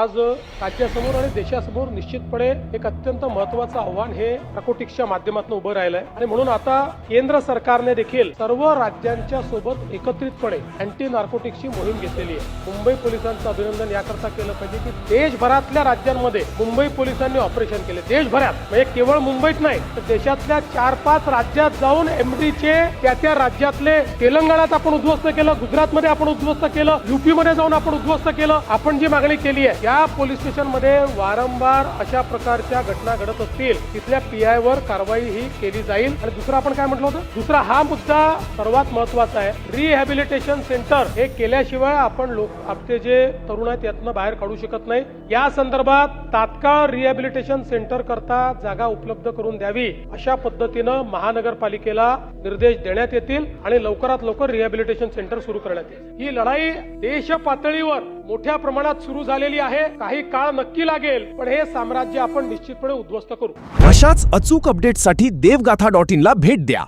आज राज्यासमोर आणि देशासमोर निश्चितपणे एक अत्यंत महत्त्वाचं आव्हान हे नार्कोटिक्सच्या माध्यमातून उभं राहिलं आहे आणि म्हणून आता केंद्र सरकारने देखील सर्व राज्यांच्या सोबत एकत्रितपणे अँटी नार्कोटिक्सची मोहीम घेतलेली आहे। मुंबई पोलिसांचं अभिनंदन याकरता केलं पाहिजे की देशभरातल्या राज्यांमध्ये मुंबई पोलिसांनी ऑपरेशन केले। देशभरात म्हणजे केवळ मुंबईत नाही तर देशातल्या 4-5 राज्यात जाऊन एमडीचे त्या राज्यातले तेलंगणात आपण उद्ध्वस्त केलं, गुजरातमध्ये आपण उद्ध्वस्त केलं, यूपी मध्ये जाऊन आपण उद्ध्वस्त केलं। आपण जी मागणी केली आहे या पोलीस स्टेशन मध्ये वारंवार अशा प्रकारच्या घटना घडत असतील तिथल्या पीआय वर कारवाई ही केली जाईल। आणि दुसरा आपण काय म्हटलं होतं, दुसरा हा मुद्दा सर्वात महत्त्वाचा आहे, रिहॅबिलिटेशन सेंटर हे केल्याशिवाय आपण आपले जे तरुण आहेत यातनं बाहेर काढू शकत नाही। या संदर्भात तात्काळ रिहॅबिलिटेशन सेंटर करता जागा उपलब्ध करून द्यावी अशा पद्धतीनं महानगरपालिकेला निर्देश देण्यात येतील आणि लवकरात लवकर रिहॅबिलिटेशन सेंटर सुरू करण्यात येईल। ही लढाई देश पातळीवर मोठ्या प्रमाणात सुरू झालेली आहे, काही काळ नक्की लागेल पण हे साम्राज्य आपण निश्चितपणे उद्ध्वस्त करू। अशाच अचूक अपडेटसाठी देवगाथा.in ला भेट द्या।